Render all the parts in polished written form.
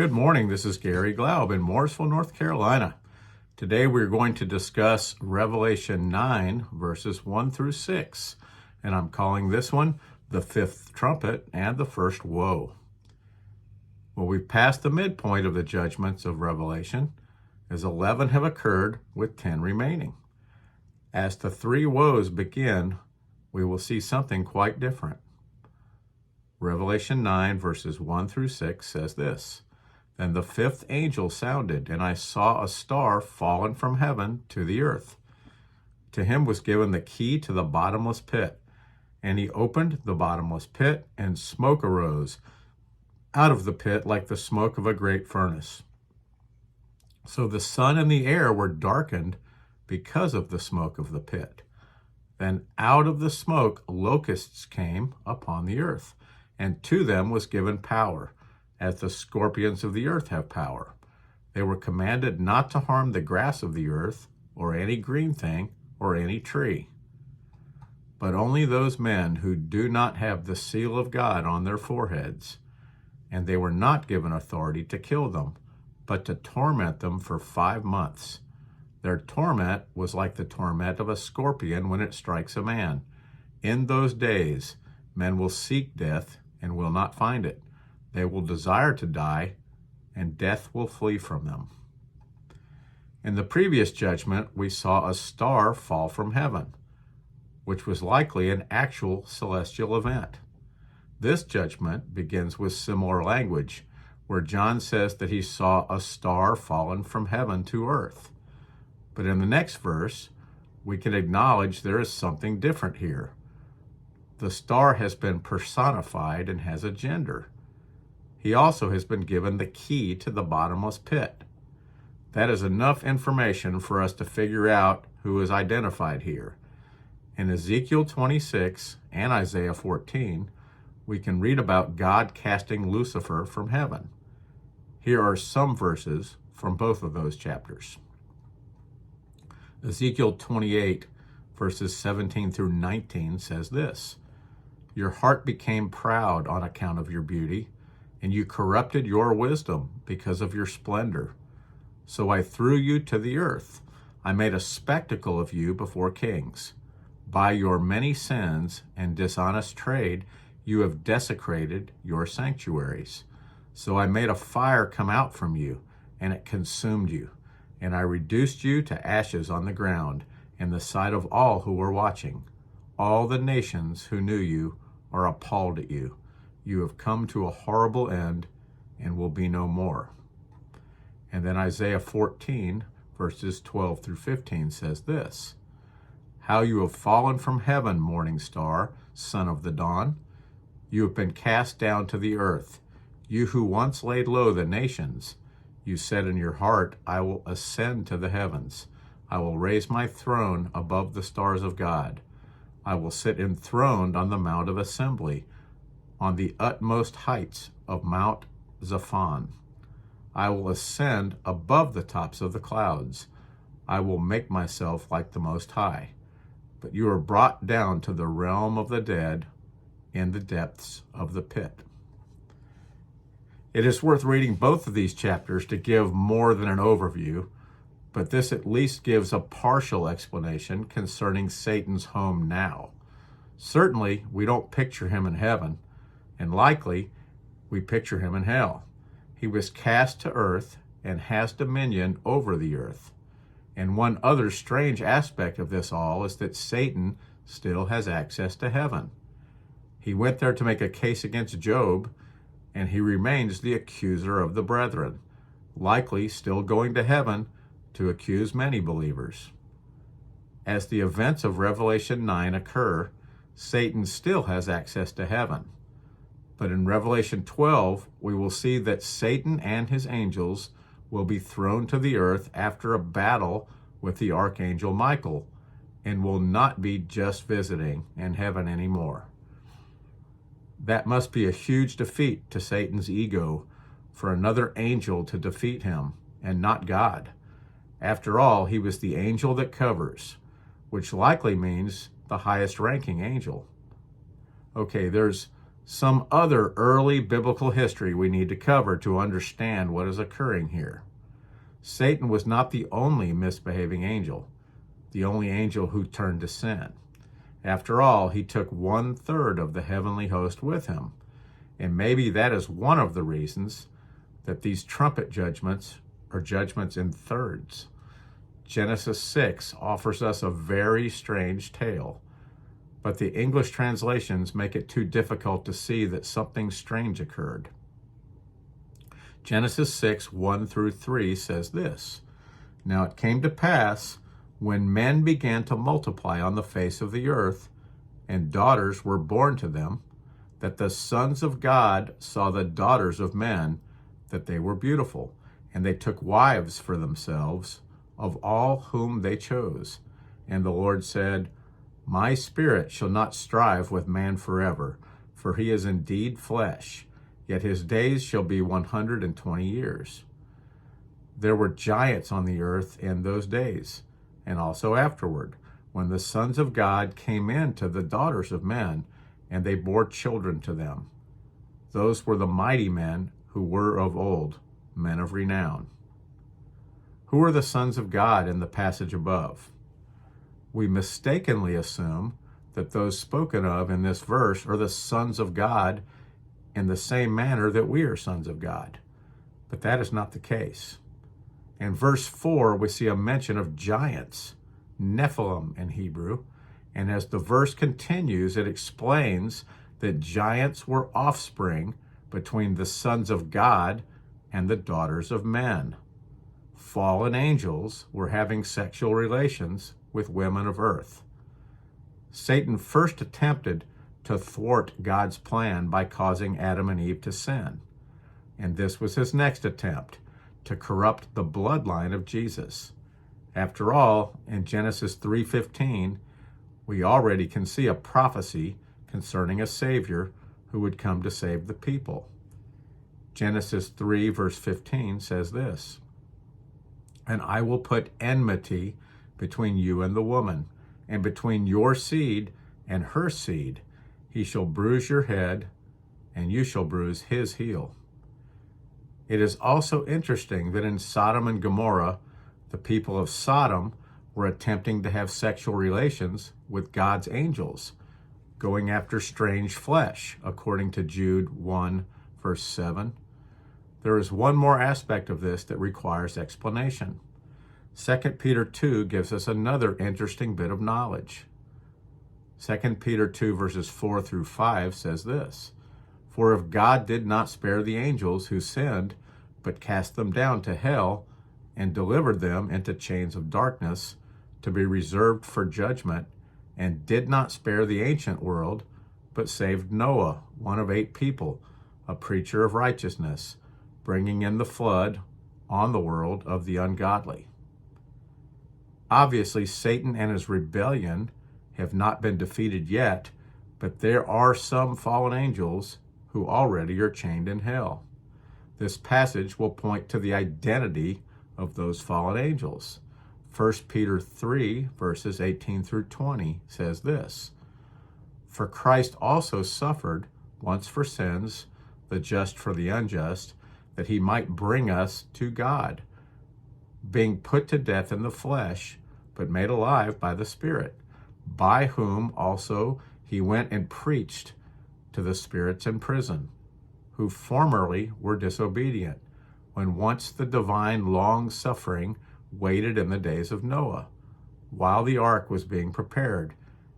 Good morning, this is Garry Glaub in Mooresville, North Carolina. Today we're going to discuss Revelation 9, verses 1 through 6, and I'm calling this one the fifth trumpet and the first woe. Well, we've passed the midpoint of the judgments of Revelation, as 11 have occurred with 10 remaining. As the three woes begin, we will see something quite different. Revelation 9, verses 1 through 6 says this: Then the fifth angel sounded, and I saw a star fallen from heaven to the earth. To him was given the key to the bottomless pit, and he opened the bottomless pit, and smoke arose out of the pit like the smoke of a great furnace. So the sun and the air were darkened because of the smoke of the pit. Then out of the smoke locusts came upon the earth, and to them was given power, as the scorpions of the earth have power. They were commanded not to harm the grass of the earth, or any green thing, or any tree. But only those men who do not have the seal of God on their foreheads. And they were not given authority to kill them, but to torment them for 5 months. Their torment was like the torment of a scorpion when it strikes a man. In those days, men will seek death and will not find it. They will desire to die, and death will flee from them. In the previous judgment, we saw a star fall from heaven, which was likely an actual celestial event. This judgment begins with similar language, where John says that he saw a star fallen from heaven to earth. But in the next verse, we can acknowledge there is something different here. The star has been personified and has a gender. He also has been given the key to the bottomless pit. That is enough information for us to figure out who is identified here. In Ezekiel 26 and Isaiah 14, we can read about God casting Lucifer from heaven. Here are some verses from both of those chapters. Ezekiel 28, verses 17 through 19 says this: Your heart became proud on account of your beauty, and you corrupted your wisdom because of your splendor. So I threw you to the earth. I made a spectacle of you before kings. By your many sins and dishonest trade, you have desecrated your sanctuaries. So I made a fire come out from you, and it consumed you. And I reduced you to ashes on the ground, in the sight of all who were watching. All the nations who knew you are appalled at you. You have come to a horrible end and will be no more. And then Isaiah 14, verses 12 through 15 says this: How you have fallen from heaven, morning star, son of the dawn. You have been cast down to the earth. You who once laid low the nations. You said in your heart, I will ascend to the heavens. I will raise my throne above the stars of God. I will sit enthroned on the mount of assembly, on the utmost heights of Mount Zaphon. I will ascend above the tops of the clouds. I will make myself like the Most High. But you are brought down to the realm of the dead in the depths of the pit. It is worth reading both of these chapters to give more than an overview, but this at least gives a partial explanation concerning Satan's home now. Certainly, we don't picture him in heaven, and likely, we picture him in hell. He was cast to earth and has dominion over the earth. And one other strange aspect of this all is that Satan still has access to heaven. He went there to make a case against Job, and he remains the accuser of the brethren, likely still going to heaven to accuse many believers. As the events of Revelation 9 occur, Satan still has access to heaven. But in Revelation 12, we will see that Satan and his angels will be thrown to the earth after a battle with the archangel Michael, and will not be just visiting in heaven anymore. That must be a huge defeat to Satan's ego for another angel to defeat him, and not God. After all, he was the angel that covers, which likely means the highest ranking angel. Okay, there's some other early biblical history we need to cover to understand what is occurring here. Satan was not the only misbehaving angel, the only angel who turned to sin. After all, he took 1/3 of the heavenly host with him. And maybe that is one of the reasons that these trumpet judgments are judgments in thirds. Genesis 6 offers us a very strange tale, but the English translations make it too difficult to see that something strange occurred. Genesis 6, 1 through 3 says this: Now it came to pass, when men began to multiply on the face of the earth, and daughters were born to them, that the sons of God saw the daughters of men, that they were beautiful, and they took wives for themselves, of all whom they chose. And the Lord said, My spirit shall not strive with man forever, for he is indeed flesh, yet his days shall be 120 years. There were giants on the earth in those days, and also afterward, when the sons of God came in to the daughters of men, and they bore children to them. Those were the mighty men who were of old, men of renown. Who are the sons of God in the passage above? We mistakenly assume that those spoken of in this verse are the sons of God in the same manner that we are sons of God. But that is not the case. In verse 4, we see a mention of giants, Nephilim in Hebrew, and as the verse continues, it explains that giants were offspring between the sons of God and the daughters of men. Fallen angels were having sexual relations with women of earth. Satan first attempted to thwart God's plan by causing Adam and Eve to sin. And this was his next attempt, to corrupt the bloodline of Jesus. After all, in Genesis 3:15, we already can see a prophecy concerning a Savior who would come to save the people. Genesis 3, verse 15 says this: And I will put enmity between you and the woman, and between your seed and her seed. He shall bruise your head, and you shall bruise his heel. It is also interesting that in Sodom and Gomorrah, the people of Sodom were attempting to have sexual relations with God's angels, going after strange flesh, according to Jude 1, verse 7. There is one more aspect of this that requires explanation. 2 Peter 2 gives us another interesting bit of knowledge. 2 Peter 2, verses 4 through 5 says this: For if God did not spare the angels who sinned, but cast them down to hell, and delivered them into chains of darkness, to be reserved for judgment, and did not spare the ancient world, but saved Noah, one of 8 people, a preacher of righteousness, bringing in the flood on the world of the ungodly. Obviously, Satan and his rebellion have not been defeated yet, but there are some fallen angels who already are chained in hell. This passage will point to the identity of those fallen angels. 1 Peter 3, verses 18 through 20 says this: For Christ also suffered once for sins, the just for the unjust, that he might bring us to God, being put to death in the flesh, but made alive by the Spirit, by whom also he went and preached to the spirits in prison, who formerly were disobedient, when once the divine long-suffering waited in the days of Noah, while the ark was being prepared,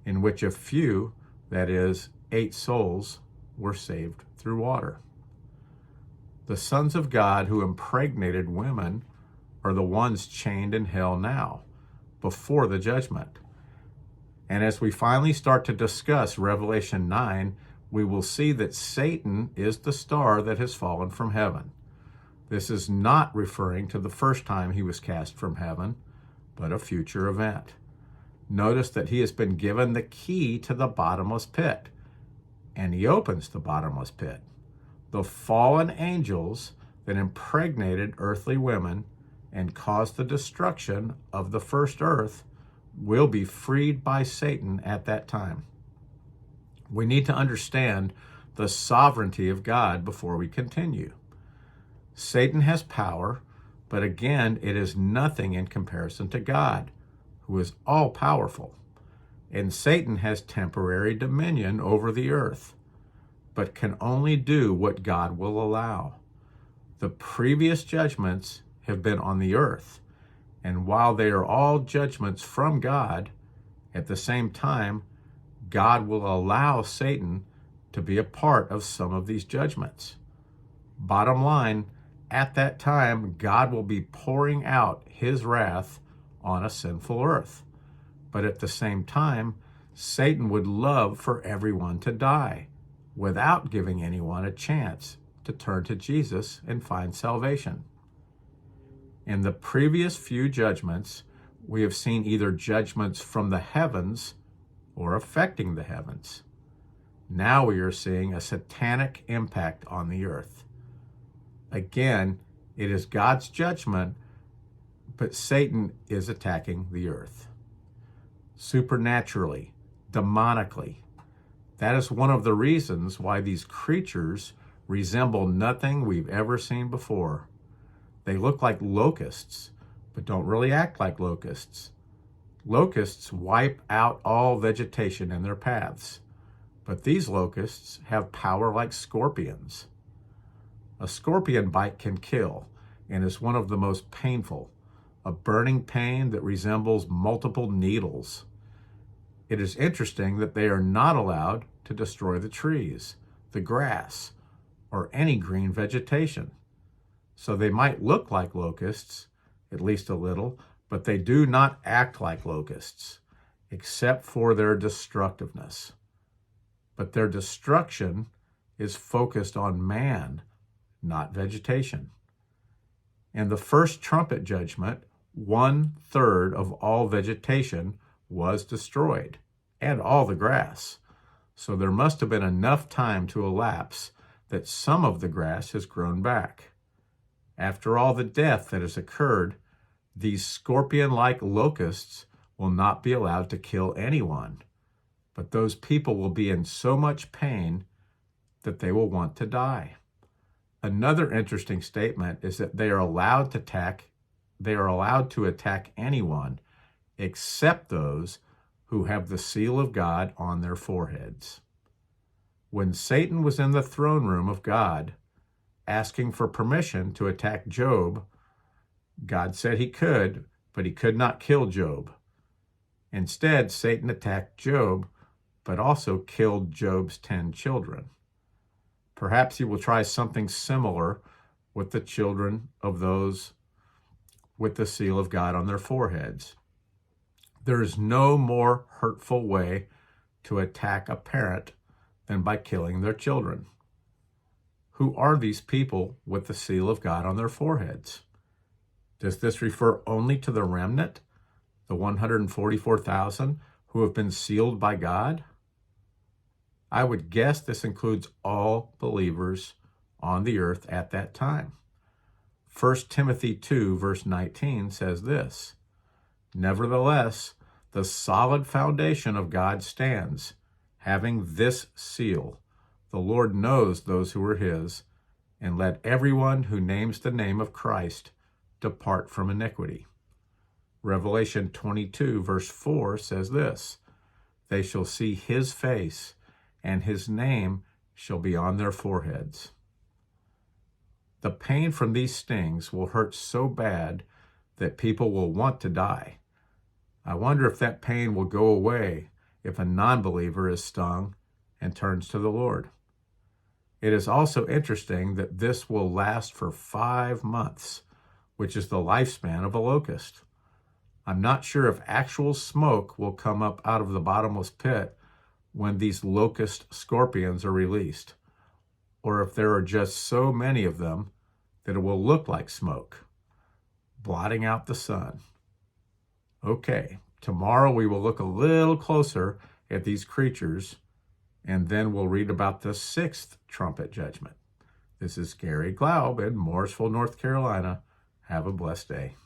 in which a few, that is, 8 souls, were saved through water. The sons of God who impregnated women are the ones chained in hell now, before the judgment. And as we finally start to discuss Revelation 9, we will see that Satan is the star that has fallen from heaven. This is not referring to the first time he was cast from heaven, but a future event. Notice that he has been given the key to the bottomless pit, and he opens the bottomless pit. The fallen angels that impregnated earthly women and caused the destruction of the first earth will be freed by Satan at that time. We need to understand the sovereignty of God before we continue. Satan has power, but again, it is nothing in comparison to God, who is all-powerful. And Satan has temporary dominion over the earth, but can only do what God will allow. The previous judgments have been on the earth, and while they are all judgments from God, at the same time, God will allow Satan to be a part of some of these judgments. Bottom line, at that time, God will be pouring out his wrath on a sinful earth. But at the same time, Satan would love for everyone to die without giving anyone a chance to turn to Jesus and find salvation. In the previous few judgments, we have seen either judgments from the heavens or affecting the heavens. Now we are seeing a satanic impact on the earth. Again, it is God's judgment, but Satan is attacking the earth. Supernaturally, demonically. That is one of the reasons why these creatures resemble nothing we've ever seen before. They look like locusts, but don't really act like locusts. Locusts wipe out all vegetation in their paths, but these locusts have power like scorpions. A scorpion bite can kill and is one of the most painful, a burning pain that resembles multiple needles. It is interesting that they are not allowed to destroy the trees, the grass, or any green vegetation. So they might look like locusts, at least a little, but they do not act like locusts, except for their destructiveness. But their destruction is focused on man, not vegetation. In the first trumpet judgment, 1/3 of all vegetation was destroyed, and all the grass. So there must have been enough time to elapse that some of the grass has grown back. After all the death that has occurred, these scorpion-like locusts will not be allowed to kill anyone, but those people will be in so much pain that they will want to die. Another interesting statement is that they are allowed to attack anyone except those who have the seal of God on their foreheads. When Satan was in the throne room of God, asking for permission to attack Job, God said he could, but he could not kill Job. Instead, Satan attacked Job, but also killed Job's 10 children. Perhaps he will try something similar with the children of those with the seal of God on their foreheads. There is no more hurtful way to attack a parent than by killing their children. Who are these people with the seal of God on their foreheads? Does this refer only to the remnant, the 144,000 who have been sealed by God? I would guess this includes all believers on the earth at that time. 1 Timothy 2, verse 19 says this, "Nevertheless, the solid foundation of God stands, having this seal. The Lord knows those who are his, and let everyone who names the name of Christ depart from iniquity." Revelation 22, verse 4 says this, "They shall see his face, and his name shall be on their foreheads." The pain from these stings will hurt so bad that people will want to die. I wonder if that pain will go away if a non-believer is stung and turns to the Lord. It is also interesting that this will last for 5 months, which is the lifespan of a locust. I'm not sure if actual smoke will come up out of the bottomless pit when these locust scorpions are released, or if there are just so many of them that it will look like smoke, blotting out the sun. Okay, tomorrow we will look a little closer at these creatures, and then we'll read about the 6th trumpet judgment. This is Garry Glaub in Mooresville, North Carolina. Have a blessed day.